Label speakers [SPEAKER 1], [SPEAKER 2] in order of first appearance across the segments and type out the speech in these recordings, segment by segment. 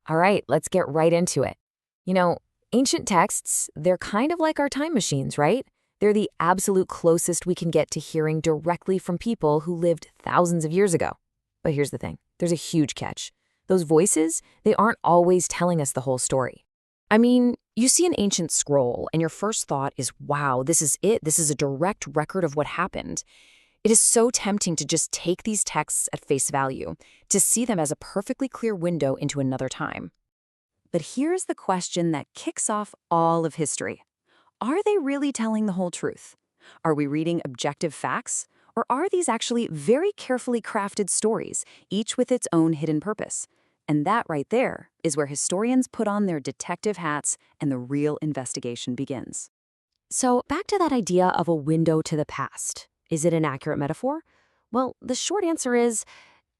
[SPEAKER 1] All right, let's get right into it. You know, ancient texts, they're kind of like our time machines, right? They're the absolute closest we can get to hearing directly from people who lived thousands of years ago. But here's the thing, there's a huge catch. Those voices, they aren't always telling us the whole story. I mean, you see an ancient scroll, and your first thought is, wow, this is it. This is a direct record of what happened. It is so tempting to just take these texts at face value, to see them as a perfectly clear window into another time. But here's the question that kicks off all of history. Are they really telling the whole truth? Are we reading objective facts? Or are these actually very carefully crafted stories, each with its own hidden purpose? And that right there is where historians put on their detective hats and the real investigation begins. So back to that idea of a window to the past. Is it an accurate metaphor? Well, the short answer is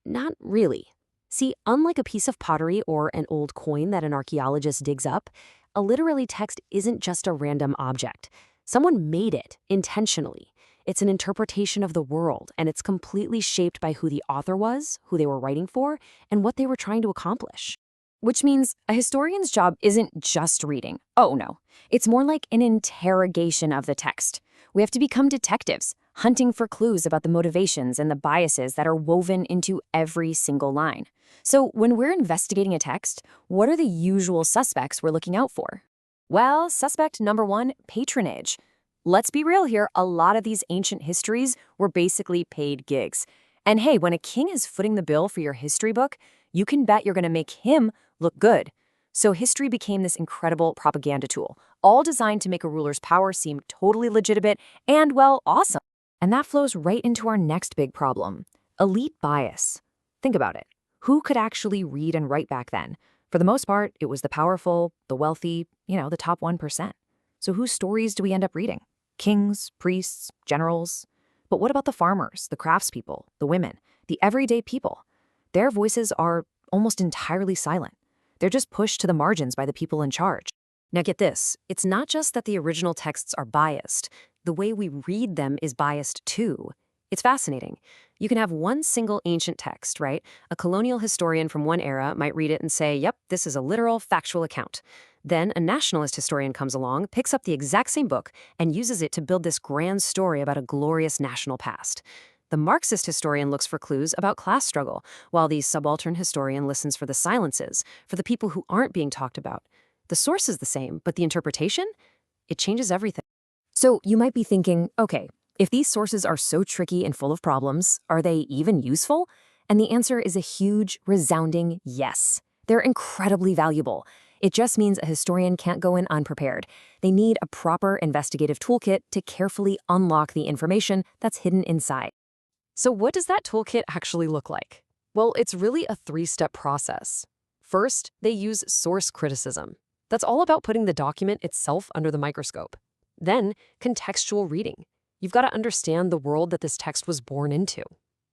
[SPEAKER 1] not really. See, unlike a piece of pottery or an old coin that an archaeologist digs up, a literary text isn't just a random object. Someone made it intentionally. It's an interpretation of the world, and it's completely shaped by who the author was, who they were writing for, and what they were trying to accomplish. Which means a historian's job isn't just reading. Oh, no. It's more like an interrogation of the text. We have to become detectives, hunting for clues about the motivations and the biases that are woven into every single line. So when we're investigating a text, what are the usual suspects we're looking out for? Well, suspect number one, patronage. Let's be real here, a lot of these ancient histories were basically paid gigs. And hey, when a king is footing the bill for your history book, you can bet you're going to make him look good. So history became this incredible propaganda tool, all designed to make a ruler's power seem totally legitimate and, well, awesome. And that flows right into our next big problem, elite bias. Think about it. Who could actually read and write back then? For the most part, it was the powerful, the wealthy, the top 1%. So whose stories do we end up reading? Kings, priests, generals? But what about the farmers, the craftspeople, the women, the everyday people? Their voices are almost entirely silent. They're just pushed to the margins by the people in charge. Now get this, it's not just that the original texts are biased. The way we read them is biased too. It's fascinating. You can have one single ancient text, right? A colonial historian from one era might read it and say, yep, this is a literal, factual account. Then a nationalist historian comes along, picks up the exact same book, and uses it to build this grand story about a glorious national past. The Marxist historian looks for clues about class struggle, while the subaltern historian listens for the silences, for the people who aren't being talked about. The source is the same, but the interpretation? It changes everything. So you might be thinking, okay, if these sources are so tricky and full of problems, are they even useful? And the answer is a huge, resounding yes. They're incredibly valuable. It just means a historian can't go in unprepared. They need a proper investigative toolkit to carefully unlock the information that's hidden inside. So what does that toolkit actually look like? Well, it's really a three-step process. First, they use source criticism. That's all about putting the document itself under the microscope. Then, contextual reading. You've got to understand the world that this text was born into.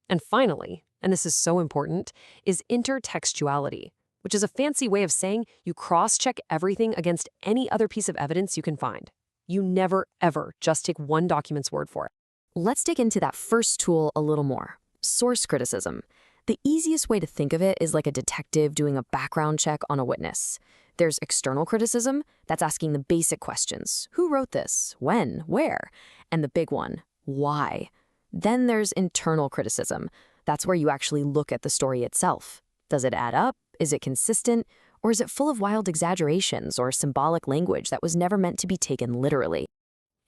[SPEAKER 1] And finally, and this is so important, is intertextuality, which is a fancy way of saying you cross-check everything against any other piece of evidence you can find. You never, ever just take one document's word for it. Let's dig into that first tool a little more, source criticism. The easiest way to think of it is like a detective doing a background check on a witness. There's external criticism, that's asking the basic questions. Who wrote this? When? Where? And the big one, why? Then there's internal criticism. That's where you actually look at the story itself. Does it add up? Is it consistent? Or is it full of wild exaggerations or symbolic language that was never meant to be taken literally?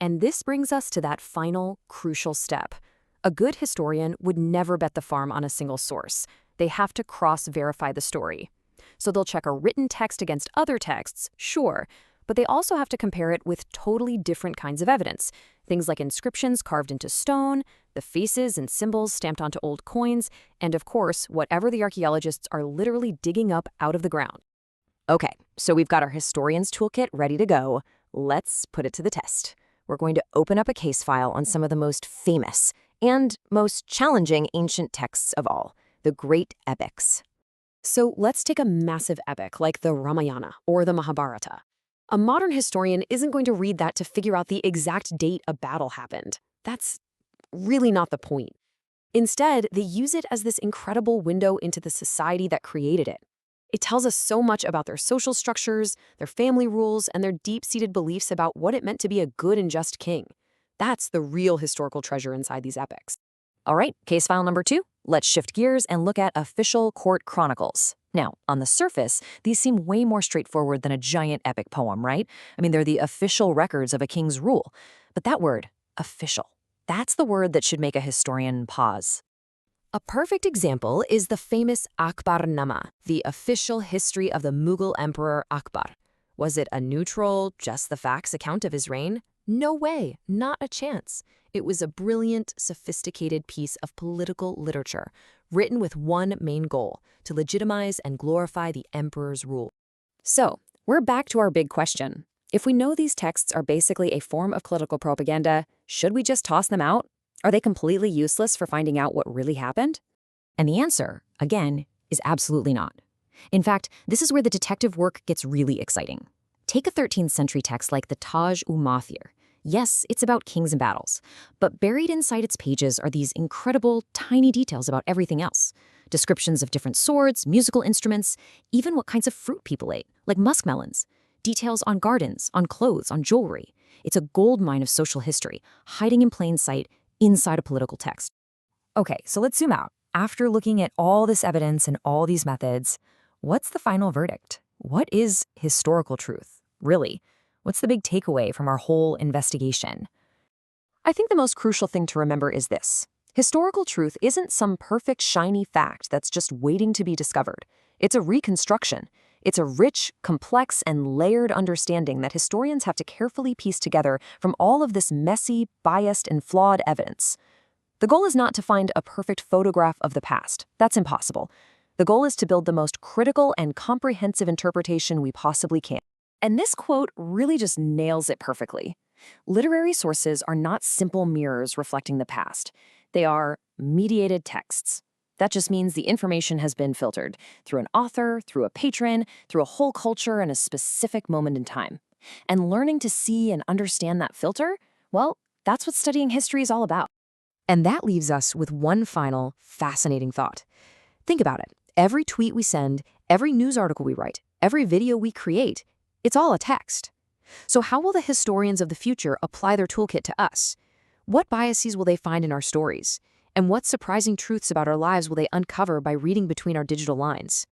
[SPEAKER 1] And this brings us to that final, crucial step. A good historian would never bet the farm on a single source. They have to cross-verify the story. So they'll check a written text against other texts, sure, but they also have to compare it with totally different kinds of evidence. Things like inscriptions carved into stone, the faces and symbols stamped onto old coins, and of course, whatever the archaeologists are literally digging up out of the ground. Okay, so we've got our historian's toolkit ready to go. Let's put it to the test. We're going to open up a case file on some of the most famous and most challenging ancient texts of all, the great epics. So let's take a massive epic like the Ramayana or the Mahabharata. A modern historian isn't going to read that to figure out the exact date a battle happened. That's really not the point. Instead, they use it as this incredible window into the society that created it. It tells us so much about their social structures, their family rules, and their deep-seated beliefs about what it meant to be a good and just king. That's the real historical treasure inside these epics. All right, case file number 2. Let's shift gears and look at official court chronicles. Now, on the surface, these seem way more straightforward than a giant epic poem, right? I mean, they're the official records of a king's rule. But that word, official, that's the word that should make a historian pause. A perfect example is the famous Akbarnama, the official history of the Mughal Emperor Akbar. Was it a neutral, just the facts account of his reign? No way, not a chance. It was a brilliant, sophisticated piece of political literature, written with one main goal, to legitimize and glorify the emperor's rule. So, we're back to our big question. If we know these texts are basically a form of political propaganda, should we just toss them out? Are they completely useless for finding out what really happened? And the answer, again, is absolutely not. In fact, this is where the detective work gets really exciting. Take a 13th century text like the Taj-u-Mathir. Yes, it's about kings and battles, but buried inside its pages are these incredible, tiny details about everything else. Descriptions of different swords, musical instruments, even what kinds of fruit people ate, like muskmelons. Details on gardens, on clothes, on jewelry. It's a goldmine of social history, hiding in plain sight inside a political text. Okay, so let's zoom out. After looking at all this evidence and all these methods, what's the final verdict? What is historical truth, really? What's the big takeaway from our whole investigation? I think the most crucial thing to remember is this. Historical truth isn't some perfect, shiny fact that's just waiting to be discovered. It's a reconstruction. It's a rich, complex, and layered understanding that historians have to carefully piece together from all of this messy, biased, and flawed evidence. The goal is not to find a perfect photograph of the past. That's impossible. The goal is to build the most critical and comprehensive interpretation we possibly can. And this quote really just nails it perfectly. Literary sources are not simple mirrors reflecting the past. They are mediated texts. That just means the information has been filtered through an author, through a patron, through a whole culture and a specific moment in time. And learning to see and understand that filter, well, that's what studying history is all about. And that leaves us with one final, fascinating thought. Think about it. Every tweet we send, every news article we write, every video we create, it's all a text. So how will the historians of the future apply their toolkit to us? What biases will they find in our stories? And what surprising truths about our lives will they uncover by reading between our digital lines?